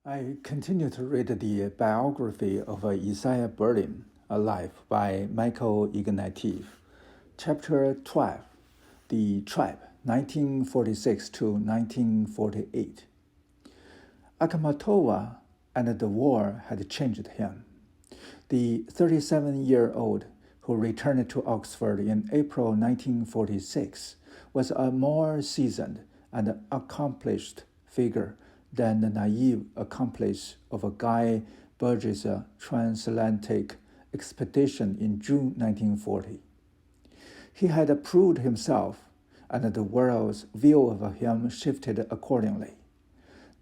I continue to read the biography of Isaiah Berlin, A Life by Michael Ignatieff. Chapter 12, The Tribe, 1946 to 1948. Akhmatova and the war had changed him. The 37-year-old who returned to Oxford in April 1946 was a more seasoned and accomplished figure than the naive accomplice of a Guy Burgess' transatlantic expedition in June 1940. He had proved himself, and the world's view of him shifted accordingly.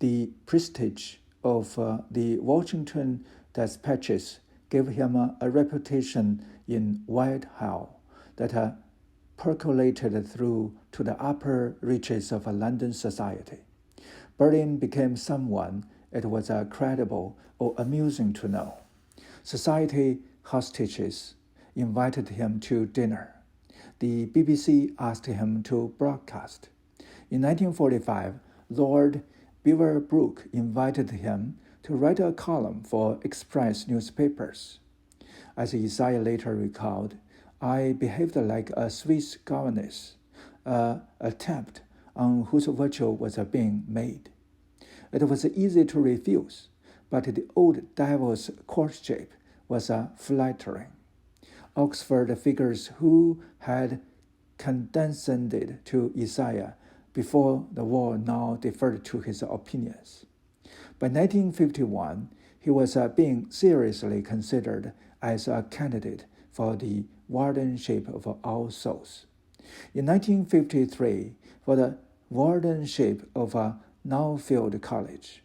The prestige of the Washington dispatches gave him a reputation in Whitehall that percolated through to the upper reaches of London society. Berlin became someone it was credible or amusing to know. Society hostages invited him to dinner. The BBC asked him to broadcast. In 1945, Lord Beaverbrook invited him to write a column for Express newspapers. As Isaiah later recalled, I behaved like a Swiss governess, an attempt on whose virtue was being made. It was easy to refuse, but the old devil's courtship was flattering. Oxford figures who had condescended to Isaiah before the war now deferred to his opinions. By 1951, he was being seriously considered as a candidate for the wardenship of All Souls. In 1953, for the wardenship of Nuffield College,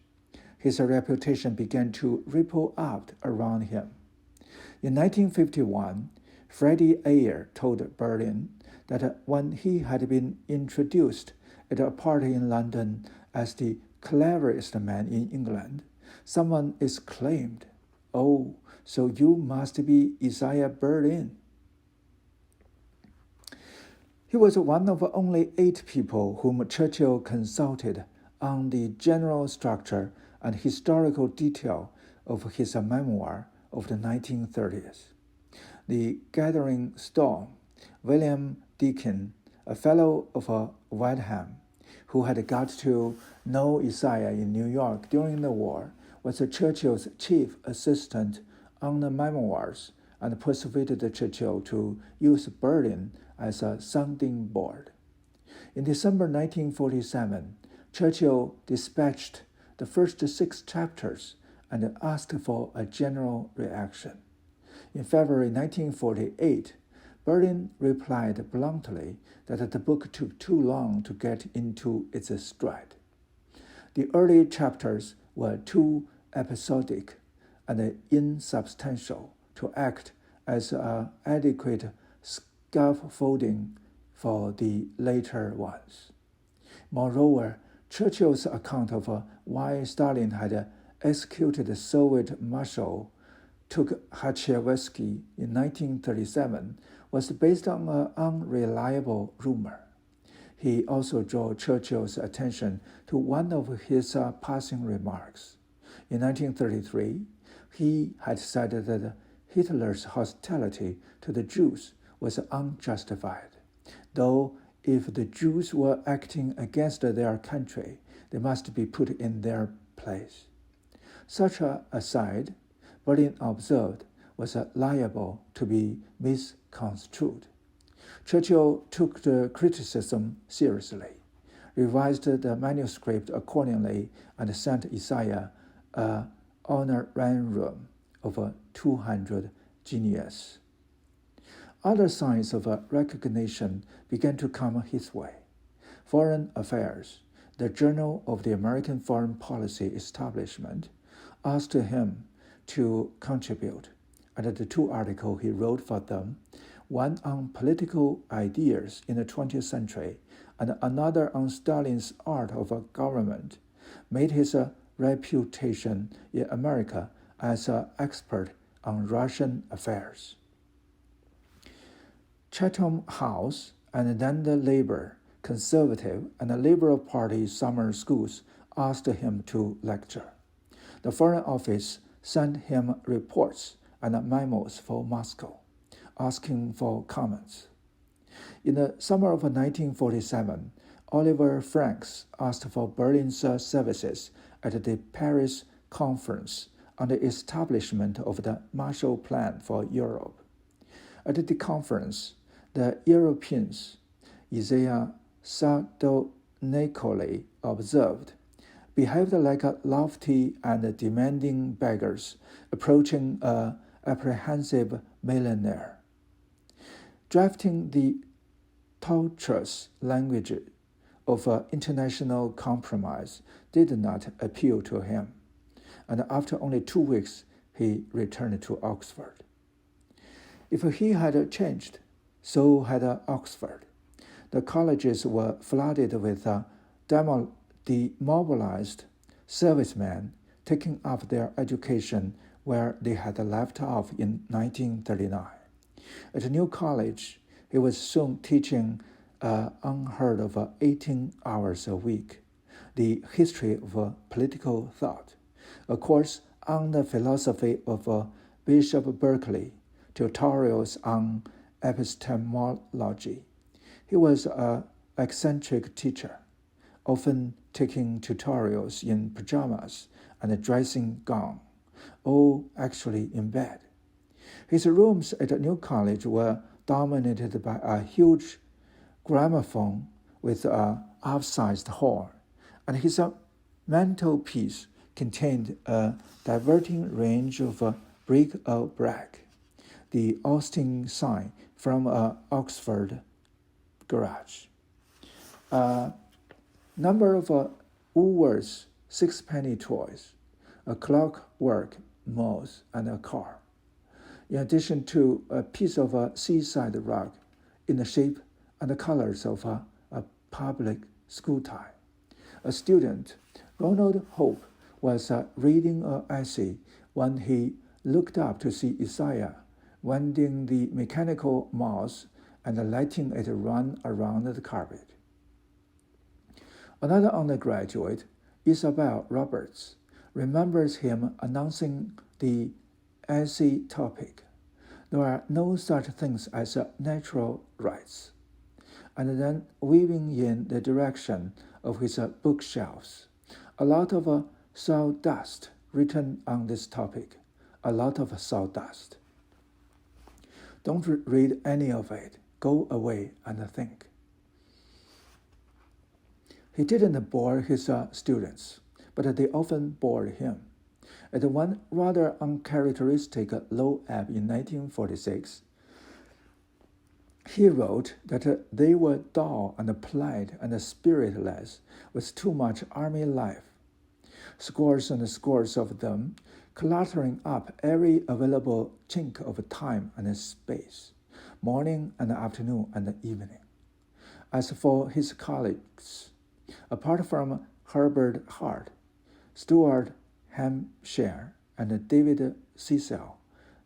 his reputation began to ripple out around him. In 1951, Freddie Ayer told Berlin that when he had been introduced at a party in London as the cleverest man in England, someone exclaimed, "Oh, so you must be Isaiah Berlin." He was one of only 8 people whom Churchill consulted on the general structure and historical detail of his memoir of the 1930s. The Gathering Storm, William Deakin, a fellow of Wadham, who had got to know Isaiah in New York during the war, was Churchill's chief assistant on the memoirs and persuaded Churchill to use Berlin as a sounding board. In December 1947, Churchill dispatched the first 6 chapters and asked for a general reaction. In February 1948, Berlin replied bluntly that the book took too long to get into its stride. The early chapters were too episodic and insubstantial to act as adequate scaffolding for the later ones. Moreover, Churchill's account of why Stalin had executed Soviet Marshal Tukhachevsky in 1937 was based on an unreliable rumor. He also drew Churchill's attention to one of his passing remarks. In 1933, he had said that Hitler's hostility to the Jews was unjustified, though if the Jews were acting against their country, they must be put in their place. Such an aside, Berlin observed, was liable to be misconstrued. Churchill took the criticism seriously, revised the manuscript accordingly, and sent Isaiah an honorarium of 200 guineas. Other signs of recognition began to come his way. Foreign Affairs, the journal of the American Foreign Policy Establishment, asked him to contribute, and the 2 articles he wrote for them, one on political ideas in the 20th century and another on Stalin's art of government, made his reputation in America as an expert on Russian affairs. Chatham House and then the Labour, Conservative, and the Liberal Party summer schools asked him to lecture. The Foreign Office sent him reports and memos for Moscow, asking for comments. In the summer of 1947, Oliver Franks asked for Berlin's services at the Paris Conference on the establishment of the Marshall Plan for Europe. At the conference, the Europeans, Isaiah Sardonicoli observed, behaved like lofty and demanding beggars approaching an apprehensive millionaire. Drafting the tortuous language of international compromise did not appeal to him, and after only 2 weeks, he returned to Oxford. If he had changed, so had Oxford. The colleges were flooded with demobilized servicemen taking up their education where they had left off in 1939. At New College, he was soon teaching unheard of 18 hours a week, the history of political thought, a course on the philosophy of Bishop Berkeley, tutorials on epistemology. He was an eccentric teacher, often taking tutorials in pajamas and a dressing gown, or actually in bed. His rooms at New College were dominated by a huge gramophone with an upsized horn, and his mantelpiece contained a diverting range of bric-a-brac, the Austin sign from an Oxford garage. A number of Woolworth's sixpenny toys, a clockwork mouse, and a car, in addition to a piece of a seaside rug in the shape and the colors of a public school tie. A student, Ronald Hope, was reading an essay when he looked up to see Isaiah winding the mechanical mouse and letting it run around the carpet. Another undergraduate, Isabel Roberts, remembers him announcing the essay topic, "There are no such things as natural rights," and then weaving in the direction of his bookshelves. A lot of sawdust written on this topic, a lot of sawdust. Don't read any of it. Go away and think. He didn't bore his students, but they often bored him. At one rather uncharacteristic low ebb in 1946, he wrote that they were dull and polite and spiritless with too much army life. Scores and scores of them cluttering up every available chink of time and space, morning and afternoon and evening. As for his colleagues, apart from Herbert Hart, Stuart Hampshire, and David Cecil,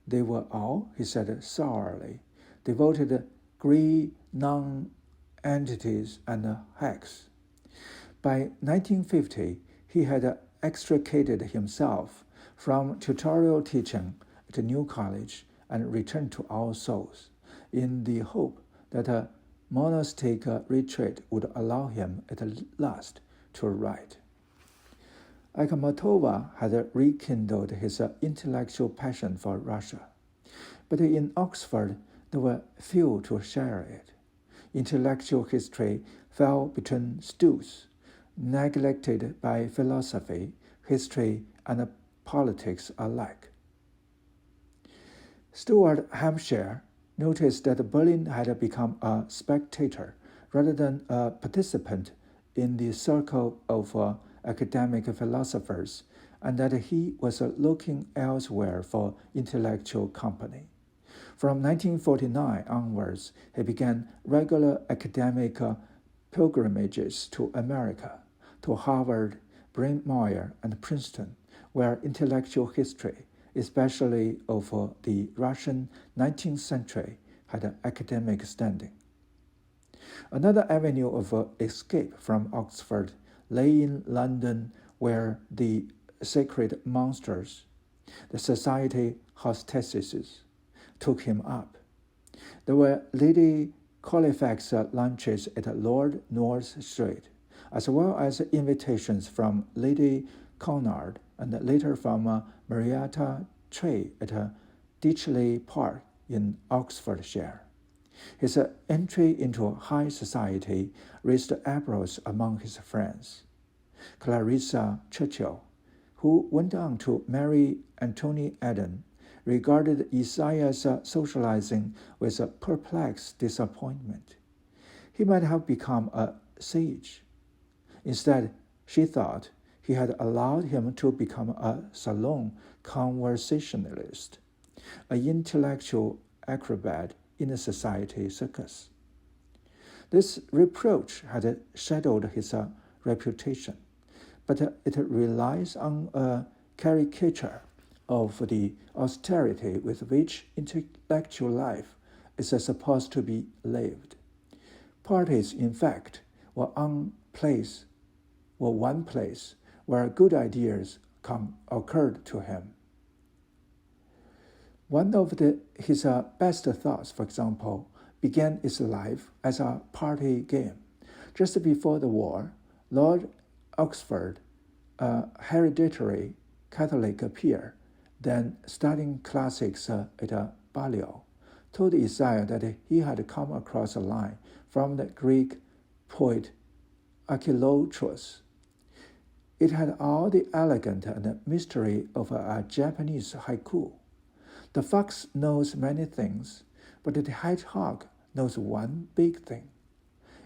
they were all, he said sourly, devoted grey non-entities and hacks. By 1950, he had extricated himself from tutorial teaching at New College and returned to All Souls, in the hope that a monastic retreat would allow him at last to write. Akhmatova had rekindled his intellectual passion for Russia, but in Oxford there were few to share it. Intellectual history fell between stools, neglected by philosophy, history, and politics alike. Stuart Hampshire noticed that Berlin had become a spectator rather than a participant in the circle of academic philosophers, and that he was looking elsewhere for intellectual company. From 1949 onwards, he began regular academic pilgrimages to America, to Harvard, Bryn Mawr, and Princeton, where intellectual history, especially of the Russian 19th century, had an academic standing. Another avenue of escape from Oxford lay in London, where the sacred monsters, the society hostesses took him up. There were Lady Colfax lunches at Lord North Street, as well as invitations from Lady Cunard and later from Marietta Trey at Ditchley Park in Oxfordshire. His entry into high society raised eyebrows among his friends. Clarissa Churchill, who went on to marry Anthony Eden, regarded Isaiah's socializing with a perplexed disappointment. He might have become a sage. Instead, she thought he had allowed him to become a salon conversationalist, an intellectual acrobat in a society circus. This reproach had shadowed his reputation, but it relies on a caricature of the austerity with which intellectual life is supposed to be lived. Parties, in fact, were one place where good ideas occurred to him. One of his best thoughts, for example, began its life as a party game. Just before the war, Lord Oxford, a hereditary Catholic peer, then studying classics at Balliol, told Isaiah that he had come across a line from the Greek poet Archilochus. It had all the elegance and mystery of a Japanese haiku. The fox knows many things, but the hedgehog knows one big thing.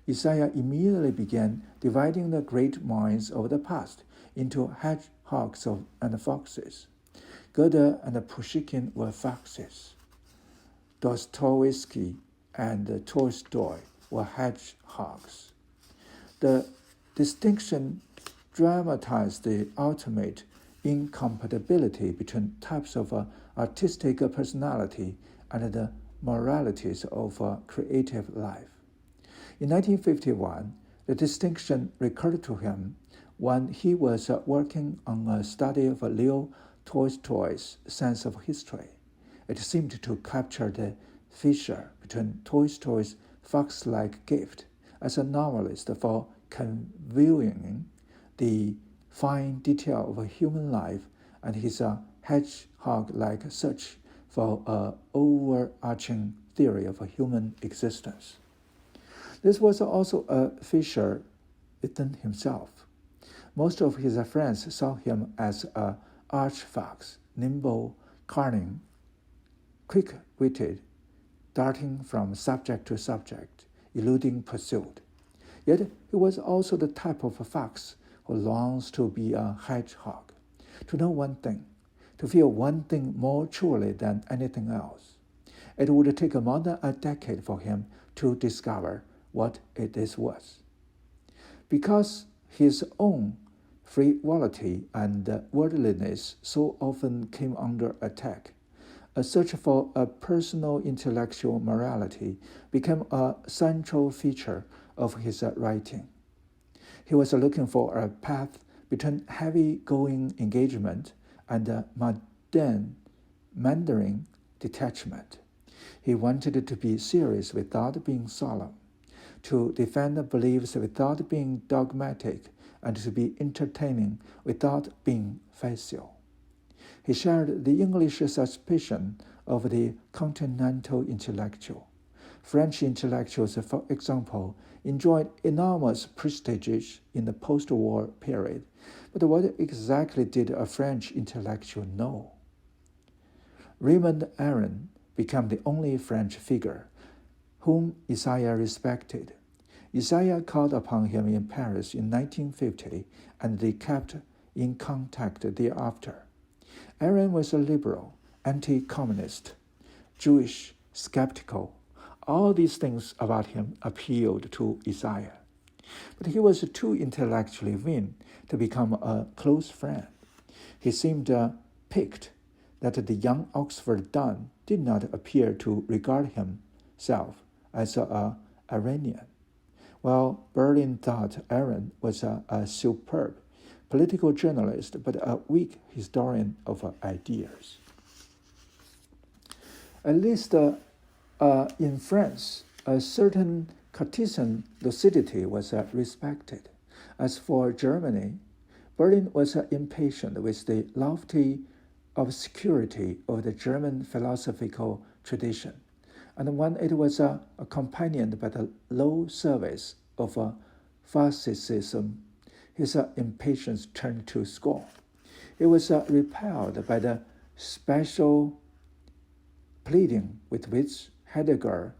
Isaiah immediately began dividing the great minds of the past into hedgehogs and foxes. Goethe and Pushkin were foxes. Dostoevsky and Tolstoy were hedgehogs. The distinction dramatized the ultimate incompatibility between types of artistic personality and the moralities of creative life. In 1951, the distinction recurred to him when he was working on a study of Leo Tolstoy's sense of history. It seemed to capture the fissure between Tolstoy's fox-like gift as a novelist for conveying the fine detail of human life and his hedgehog-like search for an overarching theory of human existence. This was also a fissure within himself. Most of his friends saw him as an arch-fox, nimble, cunning, quick-witted, darting from subject to subject, eluding pursuit. Yet he was also the type of fox who longs to be a hedgehog, to know one thing, to feel one thing more truly than anything else. It would take more than a decade for him to discover what it was. Because his own frivolity and worldliness so often came under attack, a search for a personal intellectual morality became a central feature of his writing. He was looking for a path between heavy-going engagement and Mandarin detachment. He wanted to be serious without being solemn, to defend beliefs without being dogmatic, and to be entertaining without being facile. He shared the English suspicion of the continental intellectual. French intellectuals, for example, enjoyed enormous prestige in the post-war period. But what exactly did a French intellectual know? Raymond Aron became the only French figure whom Isaiah respected. Isaiah called upon him in Paris in 1950, and they kept in contact thereafter. Aron was a liberal, anti-communist, Jewish, skeptical. All these things about him appealed to Isaiah. But he was too intellectually vain to become a close friend. He seemed piqued that the young Oxford Don did not appear to regard himself as an Arenian, while Berlin thought Aron was a superb political journalist, but a weak historian of ideas. At least in France, a certain Cartesian lucidity was respected. As for Germany, Berlin was impatient with the lofty obscurity of the German philosophical tradition, and when it was accompanied by the low service of fascism, his impatience turned to scorn. He was repelled by the special pleading with which Heidegger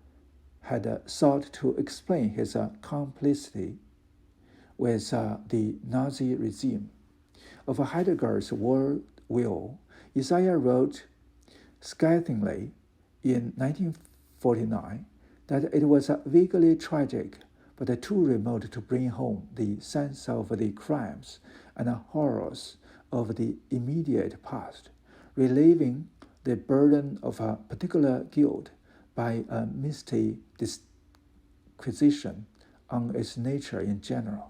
had sought to explain his complicity with the Nazi regime. Of Heidegger's worldview, Isaiah wrote scathingly in 1949 that it was vaguely tragic but too remote to bring home the sense of the crimes and horrors of the immediate past, relieving the burden of a particular guilt by a misty disquisition on its nature in general.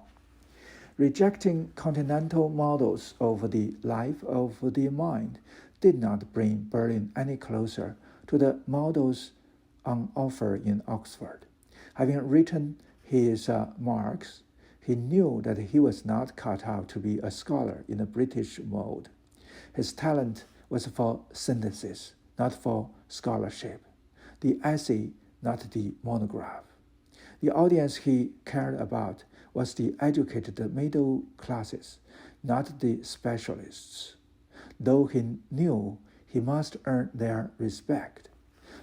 Rejecting continental models of the life of the mind did not bring Berlin any closer to the models on offer in Oxford. Having written his Marx, he knew that he was not cut out to be a scholar in the British mold. His talent was for synthesis, not for scholarship. The essay, not the monograph. The audience he cared about was the educated middle classes, not the specialists, though he knew he must earn their respect.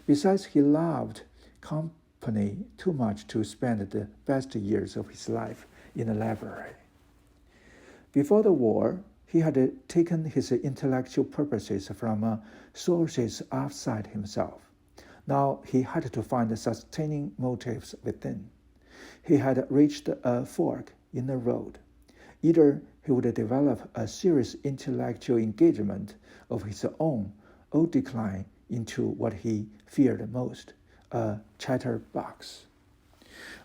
Besides, he loved company too much to spend the best years of his life in a library. Before the war, he had taken his intellectual purposes from sources outside himself. Now he had to find sustaining motives within. He had reached a fork in the road. Either he would develop a serious intellectual engagement of his own or decline into what he feared most, a chatterbox.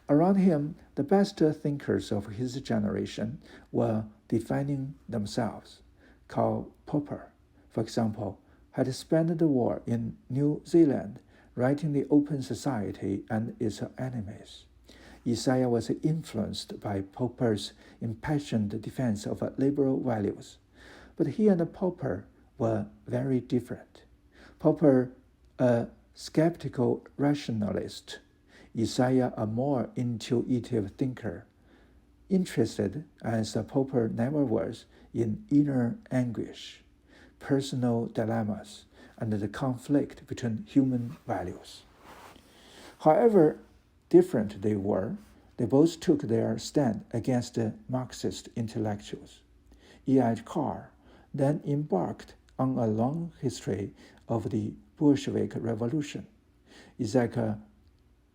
Around him, the best thinkers of his generation were defining themselves. Karl Popper, for example, had spent the war in New Zealand writing The Open Society and Its Enemies. Isaiah was influenced by Popper's impassioned defense of liberal values, but he and Popper were very different. Popper, a skeptical rationalist, Isaiah, a more intuitive thinker, interested, as Popper never was, in inner anguish, personal dilemmas, and the conflict between human values. However different they were, they both took their stand against the Marxist intellectuals. E.H. Carr then embarked on a long history of the Bolshevik Revolution. Isaac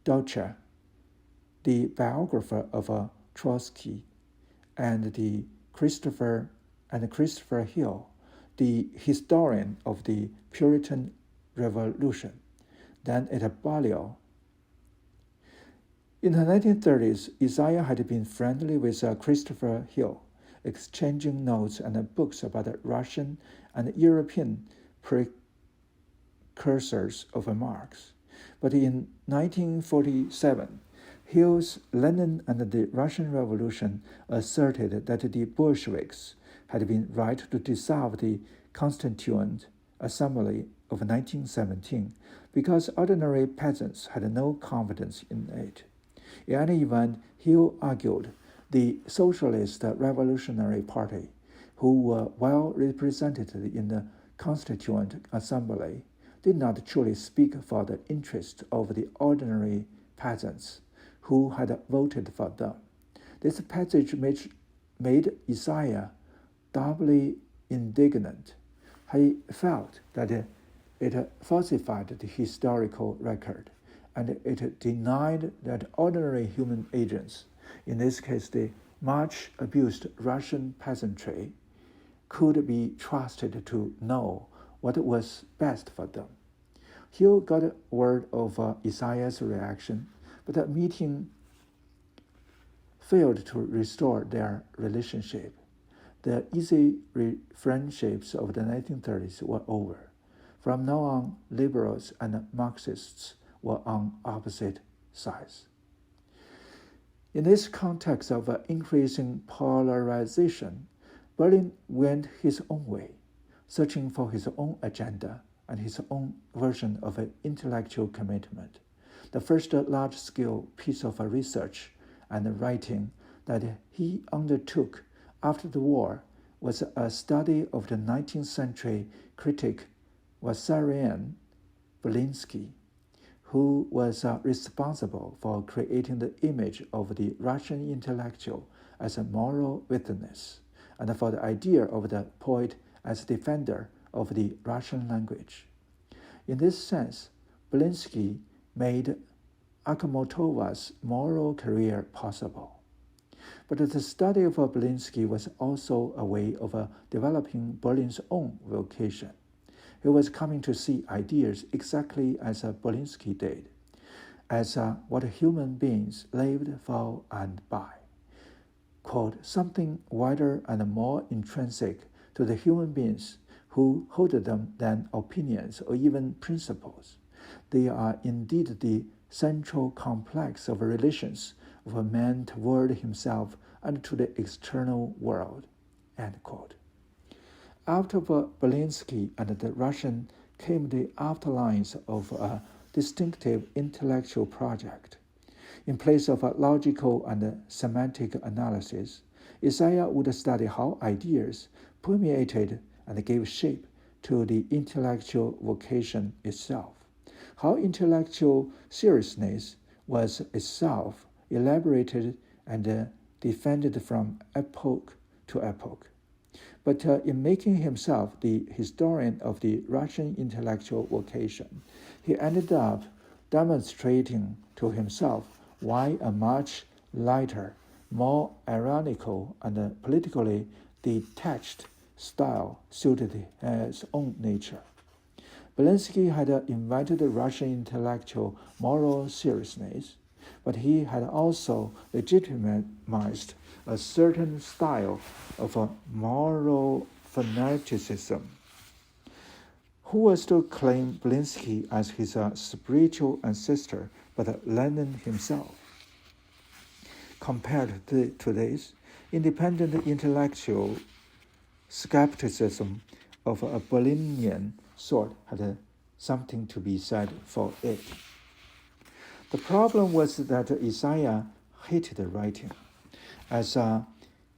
Deutscher, the biographer of Trotsky, and Christopher Hill, the historian of the Puritan Revolution, then at Balliol. In the 1930s, Isaiah had been friendly with Christopher Hill, exchanging notes and books about Russian and European precursors of Marx. But in 1947, Hill's Lenin and the Russian Revolution asserted that the Bolsheviks had been right to dissolve the Constituent Assembly of 1917 because ordinary peasants had no confidence in it. In any event, Hill argued the Socialist Revolutionary Party, who were well represented in the Constituent Assembly, did not truly speak for the interests of the ordinary peasants who had voted for them. This passage made Isaiah doubly indignant. He felt that it falsified the historical record, and it denied that ordinary human agents, in this case the much abused Russian peasantry, could be trusted to know what was best for them. Hill got word of Isaiah's reaction, but the meeting failed to restore their relationship. The easy friendships of the 1930s were over. From now on, liberals and Marxists were on opposite sides. In this context of increasing polarization, Berlin went his own way, searching for his own agenda and his own version of an intellectual commitment. The first large-scale piece of research and writing that he undertook after the war was a study of the 19th century critic Wassarian Belinsky, who was responsible for creating the image of the Russian intellectual as a moral witness, and for the idea of the poet as defender of the Russian language. In this sense, Belinsky made Akhmatova's moral career possible. But the study of Belinsky was also a way of developing Berlin's own vocation. He was coming to see ideas exactly as Belinsky did, as what human beings lived for and by. Quote, something wider and more intrinsic to the human beings who hold them than opinions or even principles. They are indeed the central complex of relations of a man toward himself and to the external world. End quote. After Belinsky and the Russian came the afterlines of a distinctive intellectual project. In place of a logical and semantic analysis, Isaiah would study how ideas permeated and gave shape to the intellectual vocation itself, how intellectual seriousness was itself elaborated and defended from epoch to epoch. But in making himself the historian of the Russian intellectual vocation, he ended up demonstrating to himself why a much lighter, more ironical, and politically detached style suited his own nature. Belinsky had invented Russian intellectual moral seriousness, but he had also legitimized a certain style of moral fanaticism. Who was to claim Belinsky as his spiritual ancestor but Lenin himself? Compared to this, independent intellectual skepticism of a Berlinian sort had something to be said for it. The problem was that Isaiah hated writing. As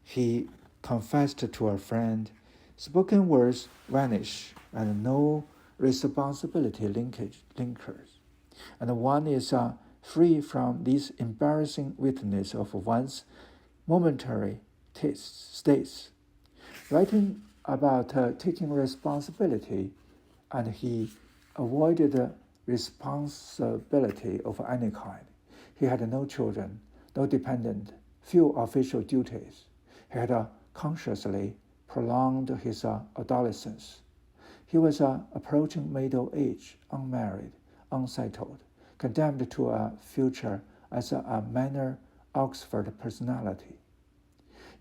he confessed to a friend, spoken words vanish and no responsibility linkers. And one is free from this embarrassing witness of one's momentary states. Writing about taking responsibility, and he avoided responsibility of any kind. He had no children, no dependent, few official duties. He had consciously prolonged his adolescence. He was approaching middle age, unmarried, unsettled, condemned to a future as a minor Oxford personality.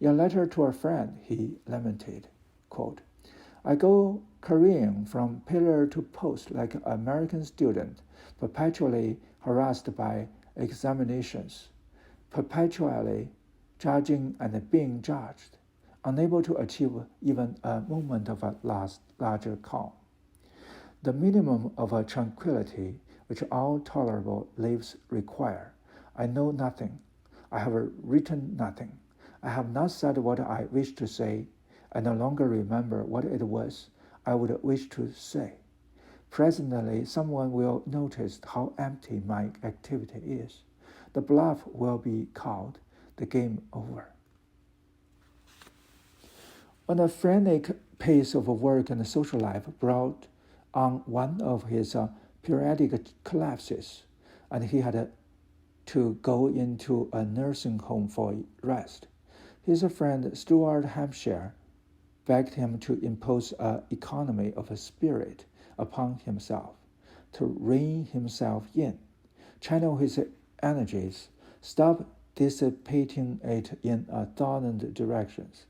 In a letter to a friend, he lamented, quote, I go careering from pillar to post like an American student, perpetually harassed by examinations, perpetually judging and being judged, unable to achieve even a moment of a larger calm. The minimum of a tranquility which all tolerable lives require. I know nothing. I have written nothing. I have not said what I wish to say. I no longer remember what it was I would wish to say. Presently, someone will notice how empty my activity is. The bluff will be called, the game over. On a frantic pace of work and social life brought on one of his periodic collapses, and he had to go into a nursing home for rest. His friend Stuart Hampshire begged him to impose an economy of spirit upon himself, to rein himself in, channel his energies, stop dissipating it in a thousand directions.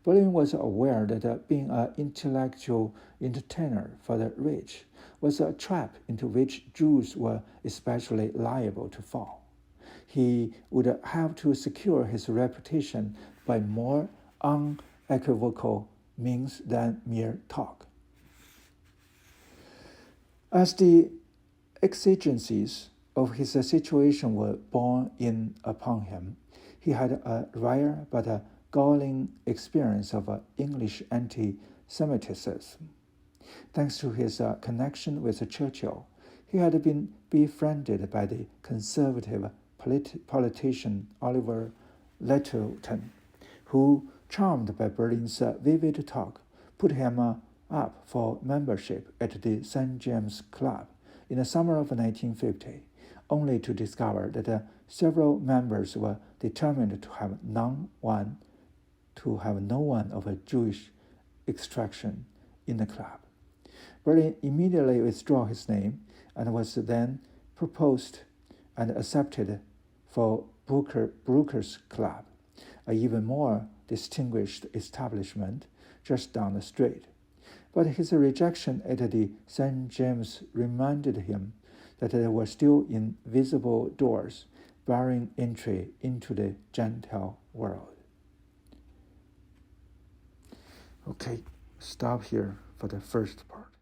Berlin was aware that being an intellectual entertainer for the rich was a trap into which Jews were especially liable to fall. He would have to secure his reputation by more unequivocal means than mere talk. As the exigencies of his situation were borne in upon him, he had a rare but a galling experience of English anti-Semitism. Thanks to his connection with Churchill, he had been befriended by the conservative politician Oliver Littleton, who, charmed by Berlin's vivid talk, put him up for membership at the St. James Club in the summer of 1950, only to discover that several members were determined to have no one of a Jewish extraction in the club. Berlin immediately withdrew his name and was then proposed and accepted for Brooker's Club, an even more distinguished establishment just down the street. But his rejection at the St. James reminded him that there were still invisible doors barring entry into the Gentile world. Okay, stop here for the first part.